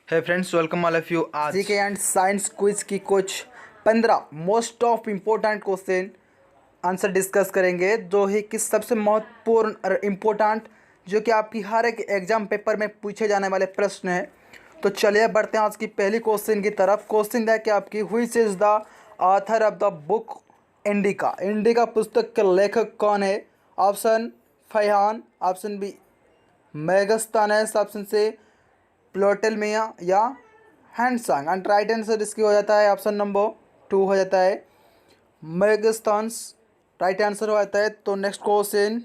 है friends, welcome all of you. आज GK and science quiz की कुछ 15 most of important question answer discuss करेंगे, जो ही कि सबसे महत्वपूर्ण और इम्पोर्टेंट, जो कि आपकी हर एक एग्जाम पेपर में पूछे जाने वाले प्रश्न हैं। तो चलिए बढ़ते हैं आज की पहली क्वेश्चन की तरफ। क्वेश्चन है कि आपकी which is the author of the book Indica. Indica पुस्तक के लेखक कौन है? Option Fahien, option B Megasthenes, option C प्लोटेलमिया या हैंडसंग। एंड राइट आंसर इसकी हो जाता है ऑप्शन नंबर 2 हो जाता है मेगस्थान्स। राइट आंसर हो जाता है। तो नेक्स्ट क्वेश्चन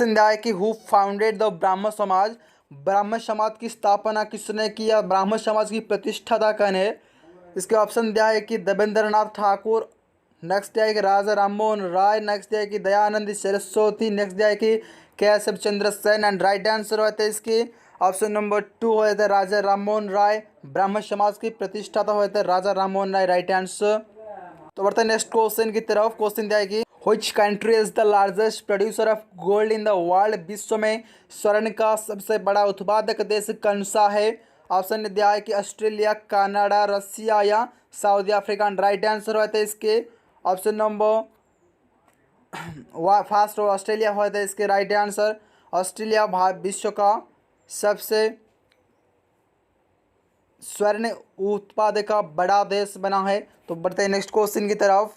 दिया है कि हु फाउंडेड द ब्राह्मण समाज। ब्राह्मण समाज की स्थापना किसने की या ब्राह्मण समाज की प्रतिष्ठाता कौन है? इसके ऑप्शन दिया है कि देवेंद्रनाथ ठाकुर, नेक्स्ट दिया है कि राजा राममोहन राय, नेक्स्ट दिया है कि दयानंद सरस्वती, नेक्स्ट दिया है कि Keshav Chandra Sen. And right answer होता है इसकी ऑप्शन नंबर 2 हो जाता है राजा राममोहन राय। ब्राह्मण समाज की प्रतिष्ठाता होता है राजा राममोहन राय। Right answer. तो बढ़ते हैं नेक्स्ट क्वेश्चन की तरफ। क्वेश्चन दिया है कि which country is the largest producer of gold in the world. विश्व में स्वर्ण का सबसे बड़ा उत्पादक देश कौन सा है? ऑप्शन दिया है कि ऑस्ट्रेलिया, कनाडा, रसिया या सऊदी अफ्रीका। राइट आंसर होता है इसके ऑप्शन नंबर फर्स्ट ऑस्ट्रेलिया होता है इसके राइट आंसर। ऑस्ट्रेलिया विश्व का सबसे स्वर्ण उत्पादक का बड़ा देश बना है। तो बढ़ते हैं नेक्स्ट क्वेश्चन की तरफ।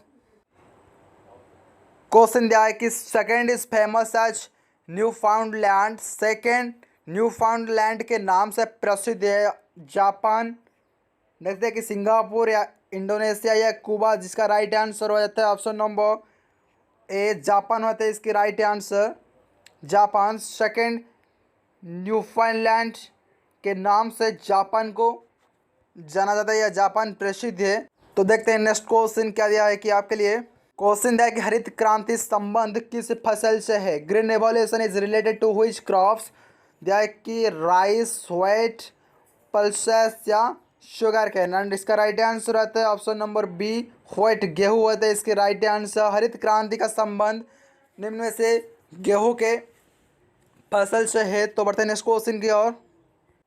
क्वेश्चन दिया है कि second is famous as Newfoundland. Second Newfoundland के नाम से प्रसिद्ध है जापान, नेक्स्ट है कि सिंगापुर या इंडोनेशिया या कुबा, जिसका राइट आंसर हो जाता है ऑप्शन नंबर ए जापान होता है इसकी right answer. Japan second Newfoundland के नाम से जापान को जाना जाता है या जापान प्रसिद्ध है। तो देखते हैं नेक्स्ट क्वेश्चन क्या दिया है कि आपके लिए। क्वेश्चन दिया है कि हरित क्रांति संबंध किस फसल से है? Green revolution is related to which crops. दिया है कि राइस, व्हीट, पल्सेस या शुगर कैन। एंड इसका राइट आंसर रहता है ऑप्शन नंबर बी व्हीट, गेहूँ होता है इसके राइट आंसर। हरित क्रांति का संबंध निम्न में से गेहूँ के फसल से है। तो बढ़ते हैं नेक्स्ट क्वेश्चन की ओर।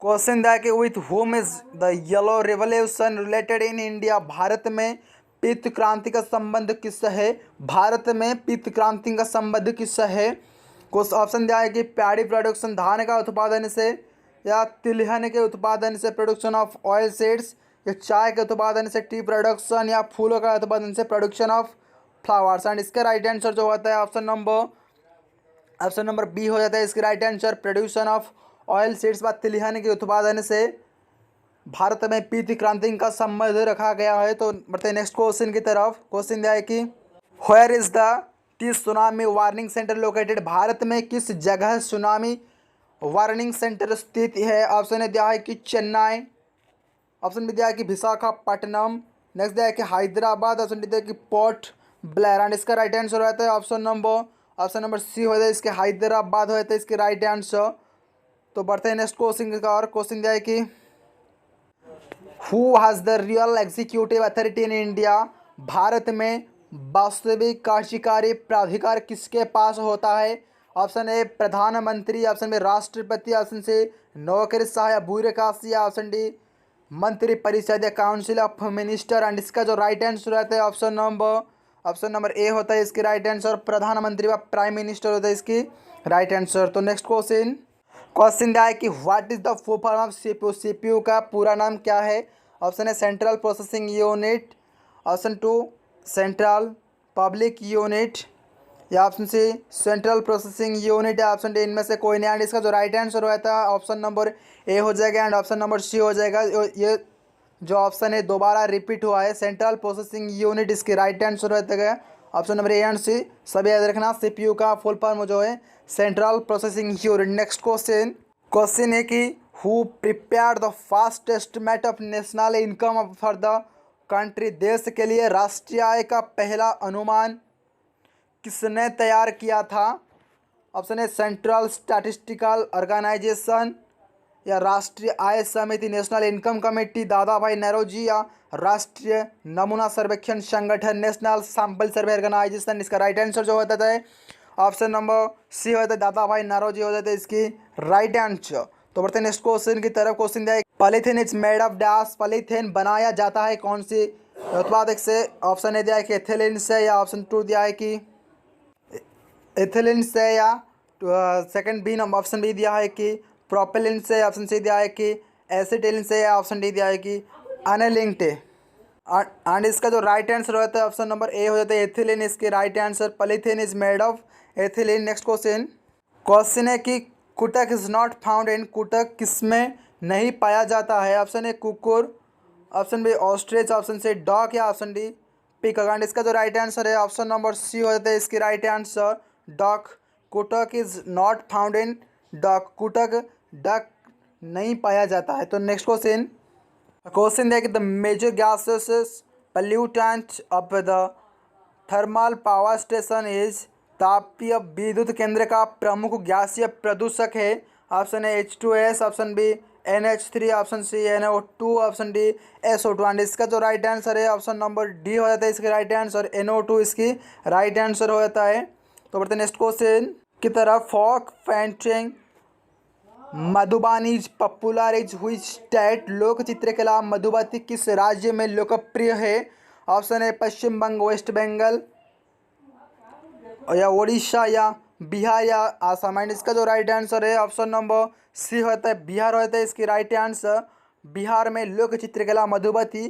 क्वेश्चन दिया कि with home is the yellow revolution related in India. Bharat में पीत क्रांति का संबंध किससे है? भारत में पीत क्रांति का संबंध किससे है? कुछ ऑप्शन दिया है कि पैडी प्रोडक्शन, धान का उत्पादन से, या तिलहन के उत्पादन से, प्रोडक्शन ऑफ ऑयल सीड्स, या चाय के उत्पादन से, टी प्रोडक्शन, या फूलों का उत्पादन से, प्रोडक्शन ऑफ फ्लावर्स। एंड इसका राइट आंसर जो होता है ऑप्शन नंबर बी हो जाता है इसकी right answer. Production of oil seeds व तिलहन के उत्पादन से भारत में पीत क्रांति का संबंध रखा गया है। तो बढ़ते हैं नेक्स्ट क्वेश्चन की तरफ। क्वेश्चन दिया है कि where is the tsunami warning centre located. भारत में किस जगह सुनामी वार्निंग सेंटर स्थित है? ऑप्शन दिया है कि चेन्नई, ऑप्शन भी दिया है कि विशाखापट्टनम, नेक्स्ट दिया है कि हैदराबाद, ऑप्शन दिया है कि पोर्ट ब्लेयर। एंड इसका राइट आंसर रहता है ऑप्शन नंबर सी हो जाता है इसके हैदराबाद हो जाता है इसके राइट आंसर। तो बढ़ते हैं नेक्स्ट क्वेश्चन का। और क्वेश्चन दिया है कि who has the real executive authority in India. Bharat में वास्तविक कार्यकारी प्राधिकार किसके पास होता है? ऑप्शन ए प्रधानमंत्री, ऑप्शन बी राष्ट्रपति, ऑप्शन सी नौकरशाह या ब्यूरोक्रेसी, ऑप्शन डी मंत्री परिषद या काउंसिल ऑफ मिनिस्टर। एंड इसका जो राइट आंसर रहता है ऑप्शन नंबर ए होता है इसकी राइट आंसर। प्रधानमंत्री व प्राइम मिनिस्टर होता है इसकी राइट आंसर। तो नेक्स्ट क्वेश्चन दिया है कि what is the full form of CPU. CPU का पूरा नाम क्या है? ऑप्शन है central processing unit, option 2 central public unit, या option C central processing unit, या ऑप्शन डी इनमें से कोई नहीं। एंड इसका जो राइट आंसर रहता है ऑप्शन नंबर ए हो जाएगा एंड ऑप्शन नंबर सी हो जाएगा। ये जो ऑप्शन है दोबारा रिपीट हुआ है, सेंट्रल प्रोसेसिंग यूनिट इसके राइट आंसर रहता है ऑप्शन नंबर ए एंड सी। सभी याद रखना, सीपीयू का फुल फॉर्म जो है central processing unit. Next question है कि who prepare the first estimate of national income for the country. देश के लिए राष्ट्रीय आय का पहला अनुमान किसने तैयार किया था? ऑप्शन है सेंट्रल स्टैटिस्टिकल ऑर्गेनाइजेशन, या राष्ट्रीय आय समिति, नेशनल इनकम कमेटी, दादा भाई नौरोजी, या राष्ट्रीय नमूना सर्वेक्षण संगठन, नेशनल सैंपल सर्वे ऑर्गेनाइजेशन। इसका राइट आंसर जो होता है ऑप्शन नंबर सी होता है दादा भाई नौरोजी हो जाता है इसकी राइट आंसर। तो बढ़ते हैं नेक्स्ट क्वेश्चन की तरफ। क्वेश्चन दिया है polythene is made of dash, polythene बनाया जाता है कौन सी उत्पाद से। ऑप्शन ए दिया है कि एथिलीन से, या ऑप्शन 2 दिया है कि एथिलीन से, या second B number option B दिया है कि प्रोपेलिन से, ऑप्शन सी दिया है कि एसिटिलीन से, या ऑप्शन डी दिया है कि अनलिंक्ड। एंड इसका जो राइट आंसर होता है ऑप्शन नंबर ए हो जाता है एथिलीन, इसके right answer. Polythene is made of ethylene. Next question है कि कुटक इज नॉट फाउंड इन, कुटक किसमें नहीं पाया जाता है। ऑप्शन ए कुकुर, option B ostrich, option C dog, या ऑप्शन डी पिकॉक। एंड इसका जो राइट आंसर है ऑप्शन नंबर सी हो जाता है इसकी राइट आंसर डॉग। कुटक is not found in dog, कुटक डक नहीं पाया जाता है। तो नेक्स्ट क्वेश्चन है कि the major gases pollutant of the thermal power station is, तापीय विद्युत केंद्र का प्रमुख गैसीय प्रदूषक है। Option A H2S, option B NH3, option C NO2, option D SO2। And इसका जो राइट आंसर है ऑप्शन नंबर डी हो जाता है इसके राइट आंसर। NO2 इसकी राइट आंसर हो जाता है। तो बढ़ते नेक्स्ट क्वेश्चन की तरफ। Folk painting Madhubani is popular is which state, लोक चित्रकला मधुबती किस राज्य में लोकप्रिय है। ऑप्शन ए पश्चिम बंग, वेस्ट बंगाल, या उड़ीसा, या बिहार, या आसाम। एंड इसका जो राइट आंसर है ऑप्शन नंबर सी होता है बिहार होता है इसकी राइट आंसर। बिहार में लोक चित्रकला मधुबती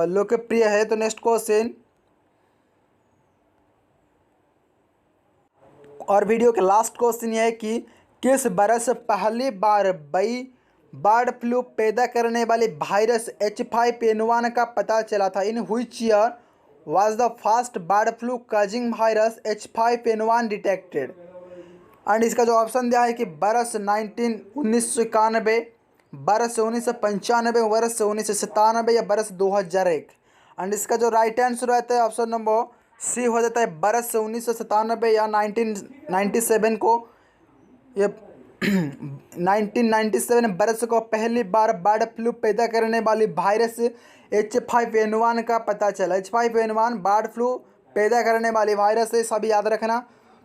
लोकप्रिय है। तो नेक्स्ट क्वेश्चन और वीडियो के लास्ट क्वेश्चन ये है कि किस बरस पहली बार बर्ड फ्लू पैदा करने वाली वायरस H5N1 का पता चला था। In which year was the first bird flu causing virus H5N1 detected। And इसका जो ऑप्शन दिया है कि बरस 1991, बरस 1995, बरस 1997, या बरस 2001। एंड इसका जो राइट आंसर रहता है ऑप्शन नंबर सी हो जाता है बरस 1997 या 1997 को। ये 1997 बरस को पहली बार बर्ड फ्लू पैदा करने वाली वायरस H5N1 का पता चला। H5N1 बर्ड फ्लू पैदा करने वाली वायरस है, सभी याद रखना।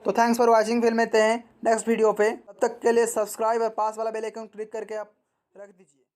तो थैंक्स फॉर वाचिंग, फिर मिलते हैं नेक्स्ट वीडियो पे। तब तक के लिए सब्सक्राइब और पास वाला बेल आइकन क्लिक करके आप रख दीजिए।